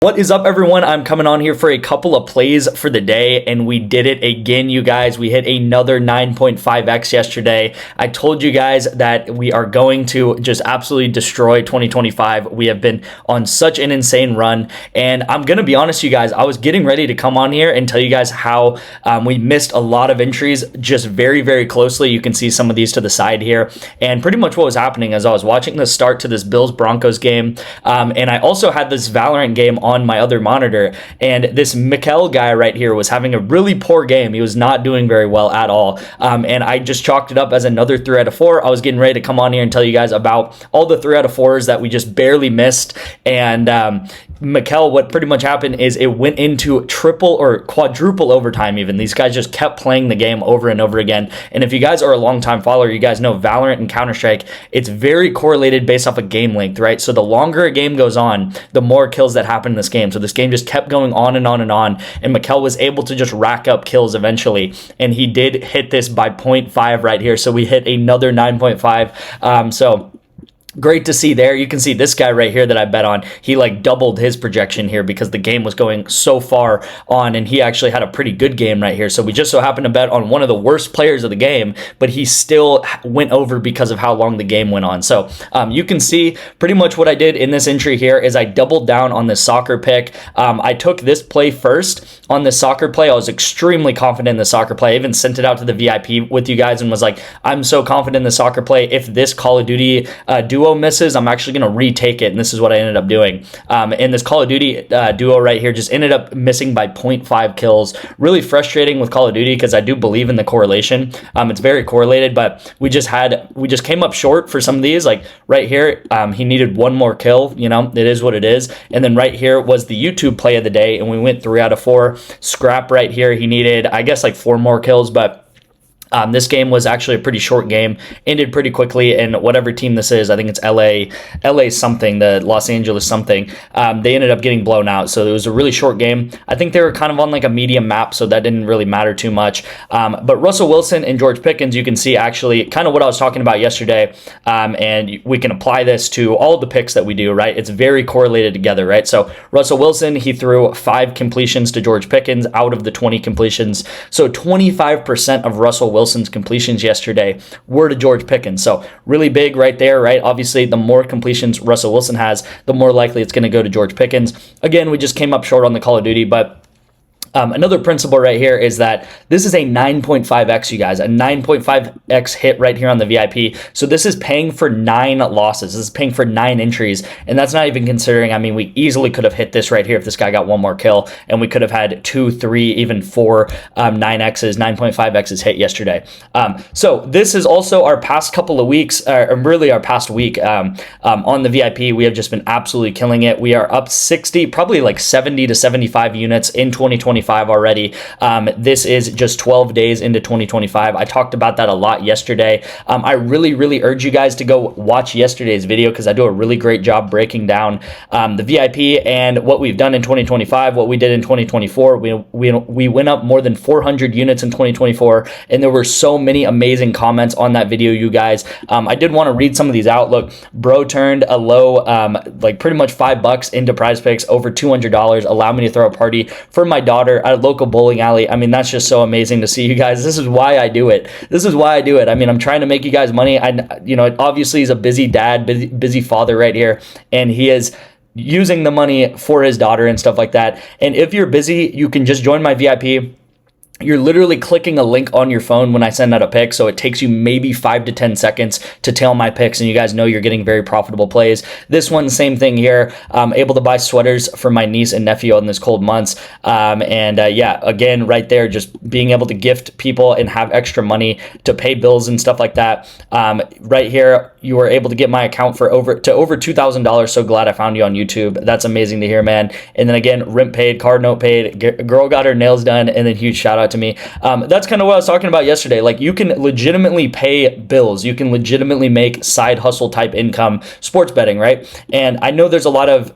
What is up, everyone? I'm coming on here for a couple of plays for the day, and we did it again, you guys. We hit another 9.5x yesterday. I told you guys that we are going to just absolutely destroy 2025. We have been on such an insane run, and I'm going to be honest, you guys, I was getting ready to come on here and tell you guys how we missed a lot of entries just very, very closely. You can see some of these to the side here, and pretty much what was happening as I was watching the start to this Bills-Broncos game, and I also had this Valorant game on my other monitor, and this Mikel guy right here was having a really poor game. He was not doing very well at all, and I just chalked it up as another 3 out of 4. I was getting ready to come on here and tell you guys about all the 3 out of 4s that we just barely missed, and Mikel, what pretty much happened is it went into triple or quadruple overtime even. These guys just kept playing the game over and over again. And if you guys are a longtime follower, you guys know Valorant and Counter-Strike, it's very correlated based off of game length, right? So the longer a game goes on, the more kills that happen in this game. So this game just kept going on and on and on. And Mikel was able to just rack up kills eventually. And he did hit this by 0.5 right here. So we hit another 9.5. So great to see there. You can see this guy right here that I bet on. He like doubled his projection here because the game was going so far on, and he actually had a pretty good game right here. So we just so happened to bet on one of the worst players of the game, but he still went over because of how long the game went on. So you can see pretty much what I did in this entry here is I doubled down on the soccer pick. I took this play first on the soccer play. I was extremely confident in the soccer play. I even sent it out to the VIP with you guys and was like, I'm so confident in the soccer play. If this Call of Duty duo misses, I'm actually going to retake it, and this is what I ended up doing. And this Call of Duty duo right here just ended up missing by 0.5 kills. Really frustrating with Call of Duty because I do believe in the correlation. It's very correlated, but we just came up short for some of these. Like right here, he needed one more kill. You know, it is what it is. And then right here was the YouTube play of the day, and we went 3 out of 4. Scrap right here, he needed, I guess, like 4 more kills, but this game was actually a pretty short game, ended pretty quickly, and whatever team this is, I think it's LA something, the Los Angeles something, they ended up getting blown out. So it was a really short game. I think they were kind of on like a medium map, so that didn't really matter too much. But Russell Wilson and George Pickens, you can see actually kind of what I was talking about yesterday, and we can apply this to all the picks that we do, right? It's very correlated together, right? So Russell Wilson, he threw 5 completions to George Pickens out of the 20 completions. So 25% of Russell Wilson's completions yesterday were to George Pickens. So really big right there, right? Obviously, the more completions Russell Wilson has, the more likely it's going to go to George Pickens. Again, we just came up short on the Call of Duty, but another principle right here is that this is a 9.5x, you guys, a 9.5x hit right here on the VIP. So this is paying for 9 losses. This is paying for 9 entries. And that's not even considering, I mean, we easily could have hit this right here if this guy got one more kill, and we could have had 2, 3, even 4 9x's, 9.5x's hit yesterday. So this is also our past couple of weeks, or really our past week on the VIP. We have just been absolutely killing it. We are up 60, probably like 70 to 75 units in 2025 already. This is just 12 days into 2025. I talked about that a lot yesterday. I really urge you guys to go watch yesterday's video because I do a really great job breaking down the VIP and what we've done in 2025, what we did in 2024. We went up more than 400 units in 2024, and there were so many amazing comments on that video, you guys. I did want to read some of these out. Look, bro turned a low, like pretty much $5 into PrizePicks, over $200. Allow me to throw a party for my daughter at a local bowling alley. I mean, that's just so amazing to see, you guys. This is why I do it. I mean, I'm trying to make you guys money. Obviously he's a busy dad, busy father right here, and he is using the money for his daughter and stuff like that. And if you're busy, you can just join my VIP. You're literally clicking a link on your phone when I send out a pick, so it takes you maybe 5 to 10 seconds to tail my picks, and you guys know you're getting very profitable plays. This one, same thing here. Able to buy sweaters for my niece and nephew in this cold months. Yeah, again, right there, just being able to gift people and have extra money to pay bills and stuff like that. Right here, you were able to get my account for over $2,000. So glad I found you on YouTube. That's amazing to hear, man. And then again, rent paid, card note paid, girl got her nails done, and then huge shout out out to me. That's kind of what I was talking about yesterday. Like, you can legitimately pay bills. You can legitimately make side hustle type income sports betting, right? And I know there's a lot of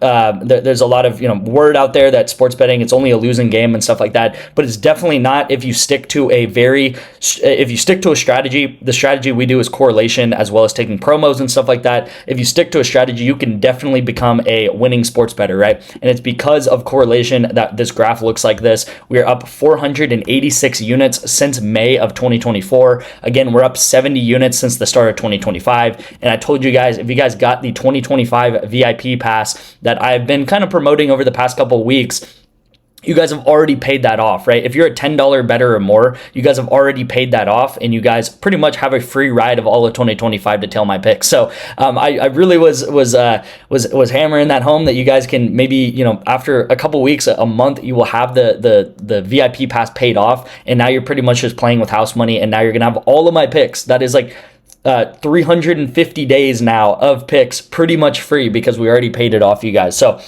word out there that sports betting, it's only a losing game and stuff like that, but it's definitely not if you stick to a strategy. The strategy we do is correlation, as well as taking promos and stuff like that. If you stick to a strategy, you can definitely become a winning sports bettor, right? And it's because of correlation that this graph looks like this. We are up 486 units since May of 2024. Again, we're up 70 units since the start of 2025. And I told you guys, if you guys got the 2025 VIP pass that I've been kind of promoting over the past couple of weeks, you guys have already paid that off, right? If you're a $10 bettor or more, you guys have already paid that off, and you guys pretty much have a free ride of all of 2025 to tail my picks. So I really was hammering that home that you guys can maybe, after a couple weeks, a month, you will have the VIP pass paid off, and now you're pretty much just playing with house money, and now you're gonna have all of my picks. That is like 350 days now of picks pretty much free because we already paid it off, you guys. So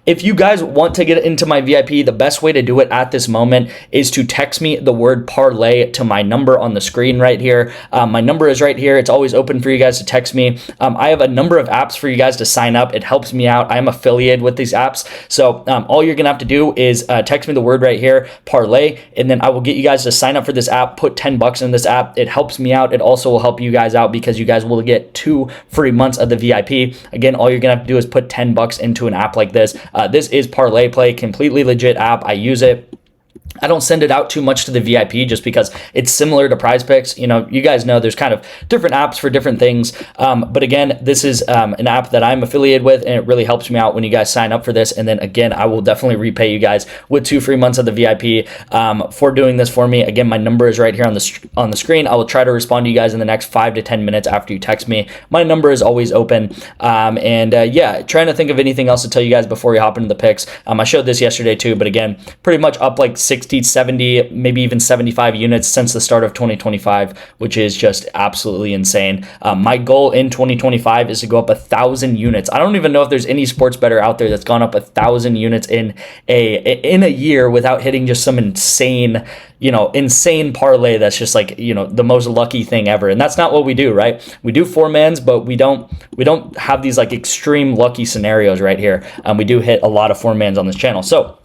if you guys want to get into my VIP, the best way to do it at this moment is to text me the word parlay to my number on the screen right here. My number is right here. It's always open for you guys to text me. I have a number of apps for you guys to sign up. It helps me out. I'm affiliated with these apps. So all you're gonna have to do is text me the word right here, parlay, and then I will get you guys to sign up for this app, put $10 in this app. It helps me out. It also will help you guys out because you guys will get 2 free months of the VIP. Again, all you're gonna have to do is put $10 into an app like this. This is Parlay Play, completely legit app. I use it. I don't send it out too much to the VIP just because it's similar to PrizePicks. You guys know there's kind of different apps for different things. But again, this is an app that I'm affiliated with, and it really helps me out when you guys sign up for this. And then again, I will definitely repay you guys with 2 free months of the VIP for doing this for me. Again, my number is right here on the screen. I will try to respond to you guys in the next 5 to 10 minutes after you text me. My number is always open. Yeah, trying to think of anything else to tell you guys before we hop into the picks. I showed this yesterday too, but again, pretty much up like 60, 70, maybe even 75 units since the start of 2025, which is just absolutely insane. My goal in 2025 is to go up 1,000 units. I don't even know if there's any sports bettor out there that's gone up 1,000 units in a year without hitting just some insane parlay that's just like, the most lucky thing ever. And that's not what we do, right? We do 4-mans, but we don't have these like extreme lucky scenarios right here. We do hit a lot of 4-mans on this channel. So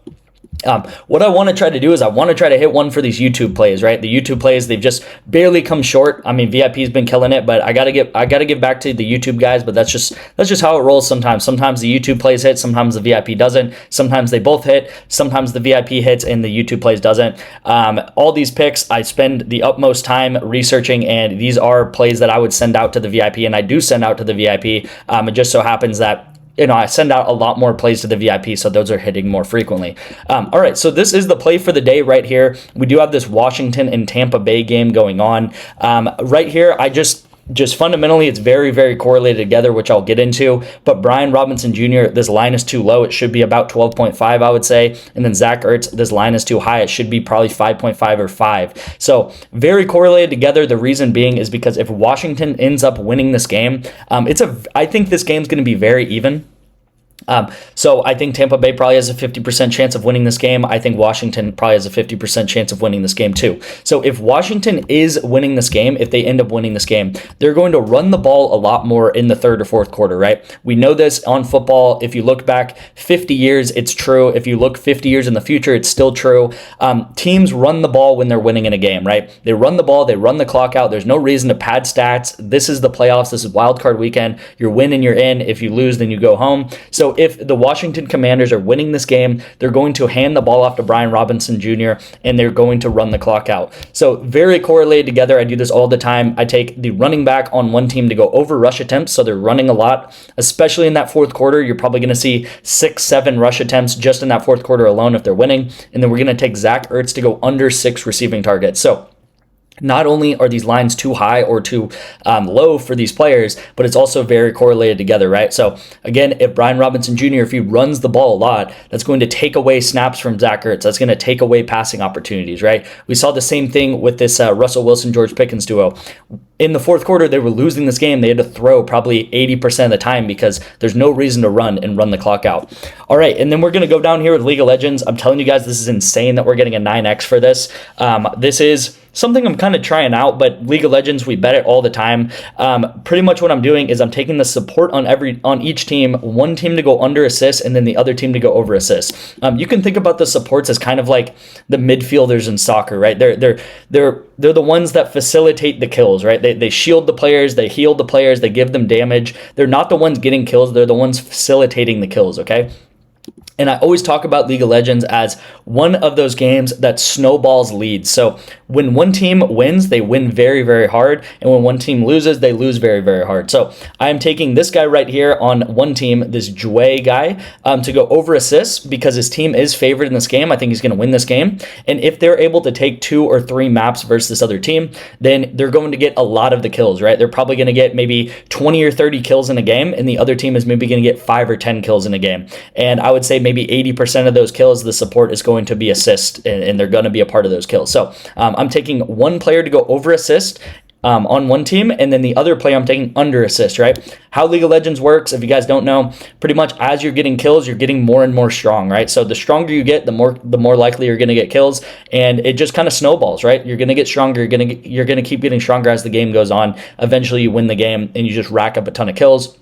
what I want to try to do is I want to try to hit one for these YouTube plays, right? The YouTube plays, they've just barely come short. I mean, VIP's been killing it, but I gotta give back to the YouTube guys. But that's just how it rolls sometimes. Sometimes the YouTube plays hit, sometimes the VIP doesn't. Sometimes they both hit. Sometimes the VIP hits and the YouTube plays doesn't. All these picks, I spend the utmost time researching, and these are plays that I would send out to the VIP, and I do send out to the VIP. It just so happens that I send out a lot more plays to the VIP, so those are hitting more frequently. All right, so this is the play for the day right here. We do have this Washington and Tampa Bay game going on. Right here, I just fundamentally, it's very, very correlated together, which I'll get into. But Brian Robinson Jr., this line is too low. It should be about 12.5, I would say. And then Zach Ertz, this line is too high. It should be probably 5.5 or 5. So very correlated together. The reason being is because if Washington ends up winning this game, I think this game's going to be very even. So I think Tampa Bay probably has a 50% chance of winning this game. I think Washington probably has a 50% chance of winning this game too. So if Washington is winning this game, if they end up winning this game, they're going to run the ball a lot more in the third or fourth quarter, right? We know this on football. If you look back 50 years, it's true. If you look 50 years in the future, it's still true. Teams run the ball when they're winning in a game, right? They run the ball, they run the clock out. There's no reason to pad stats. This is the playoffs. This is wild card weekend. You're winning, you're in. If you lose, then you go home. So if the Washington Commanders are winning this game, they're going to hand the ball off to Brian Robinson Jr., and they're going to run the clock out. So very correlated together. I do this all the time. I take the running back on one team to go over rush attempts, so they're running a lot, especially in that fourth quarter. You're probably going to see 6-7 rush attempts just in that fourth quarter alone if they're winning. And then we're going to take Zach Ertz to go under 6 receiving targets. So not only are these lines too high or too low for these players, but it's also very correlated together, right? So again, if Brian Robinson Jr., if he runs the ball a lot, that's going to take away snaps from Zach Ertz. That's going to take away passing opportunities, right? We saw the same thing with this Russell Wilson, George Pickens duo. in the fourth quarter, they were losing this game. They had to throw probably 80% of the time because there's no reason to run the clock out. All right, and then we're going to go down here with League of Legends. I'm telling you guys, this is insane that we're getting a 9x for this. This is something I'm kind of trying out, but League of Legends, we bet it all the time. Pretty much what I'm doing is I'm taking the support on each team, one team to go under assist and then the other team to go over assist. You can think about the supports as kind of like the midfielders in soccer, right? They're the ones that facilitate the kills, right? They shield the players, they heal the players, they give them damage. They're not the ones getting kills, they're the ones facilitating the kills, okay? And I always talk about League of Legends as one of those games that snowballs leads. So when one team wins, they win very, very hard. And when one team loses, they lose very, very hard. So I am taking this guy right here on one team, this Jue guy, to go over assists because his team is favored in this game. I think he's going to win this game. And if they're able to take 2 or 3 maps versus this other team, then they're going to get a lot of the kills, right? They're probably going to get maybe 20 or 30 kills in a game, and the other team is maybe going to get 5 or 10 kills in a game. And I would say maybe 80% of those kills, the support is going to be assist, and they're going to be a part of those kills. So I'm taking one player to go over assist on one team, and then the other player I'm taking under assist, right? How League of Legends works, if you guys don't know, pretty much as you're getting kills, you're getting more and more strong, right? So the stronger you get, the more likely you're going to get kills, and it just kind of snowballs, right? You're going to get stronger, you're going to keep getting stronger as the game goes on. Eventually you win the game, and you just rack up a ton of kills.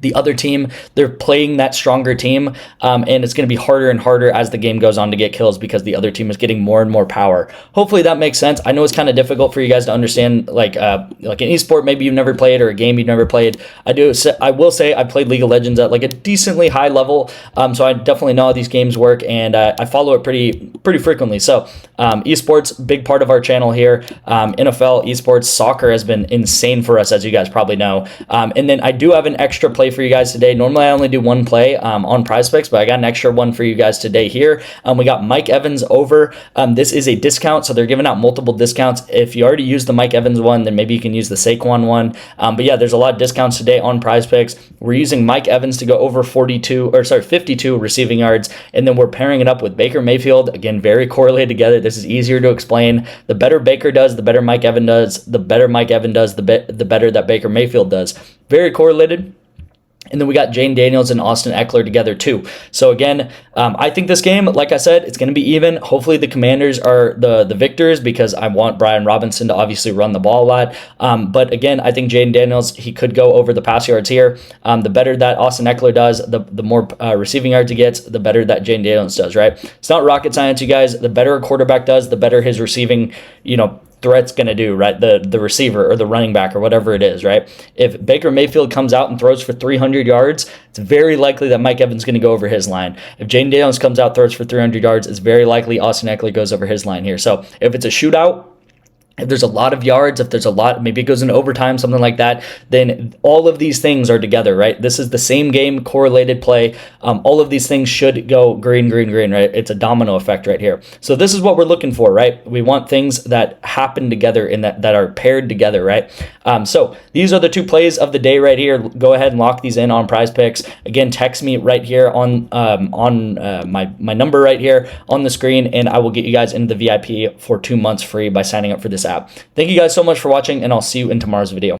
The other team, they're playing that stronger team, and it's going to be harder and harder as the game goes on to get kills because the other team is getting more and more power. Hopefully that makes sense. I know it's kind of difficult for you guys to understand, like an esport maybe you've never played or a game you've never played. I will say I played League of Legends at like a decently high level, so I definitely know how these games work, and I follow it pretty frequently. So esports, big part of our channel here. NFL, esports, soccer has been insane for us, as you guys probably know. And then I do have an extra play for you guys today. Normally I only do one play on PrizePicks, but I got an extra one for you guys today here. We got Mike Evans over. This is a discount, so they're giving out multiple discounts. If you already used the Mike Evans one, then maybe you can use the Saquon one. But yeah, there's a lot of discounts today on PrizePicks. We're using Mike Evans to go over 52 receiving yards, and then we're pairing it up with Baker Mayfield. Again, very correlated together. This is easier to explain. The better Baker does, the better Mike Evans does. The better Mike Evans does, the better that Baker Mayfield does. Very correlated. And then we got Jane Daniels and Austin Eckler together too. So again, I think this game, like I said, it's going to be even. Hopefully the Commanders are the victors because I want Brian Robinson to obviously run the ball a lot. But again, I think Jane Daniels, he could go over the pass yards here. The better that Austin Eckler does, the more receiving yards he gets, the better that Jane Daniels does, right? It's not rocket science, you guys. The better a quarterback does, the better his receiving, threat's going to do, right? The receiver or the running back or whatever it is, right? If Baker Mayfield comes out and throws for 300 yards, it's very likely that Mike Evans is going to go over his line. If Jane Daniels comes out, throws for 300 yards, it's very likely Austin Eckler goes over his line here. So if it's a shootout, if there's a lot of yards, if there's a lot, maybe it goes into overtime, something like that, then all of these things are together, right? This is the same game, correlated play. All of these things should go green, green, green, right? It's a domino effect right here. So this is what we're looking for, right? We want things that happen together and that are paired together, right? So these are the 2 plays of the day right here. Go ahead and lock these in on PrizePicks. Again, text me right here on my number right here on the screen, and I will get you guys into the VIP for 2 months free by signing up for this app. Thank you guys so much for watching, and I'll see you in tomorrow's video.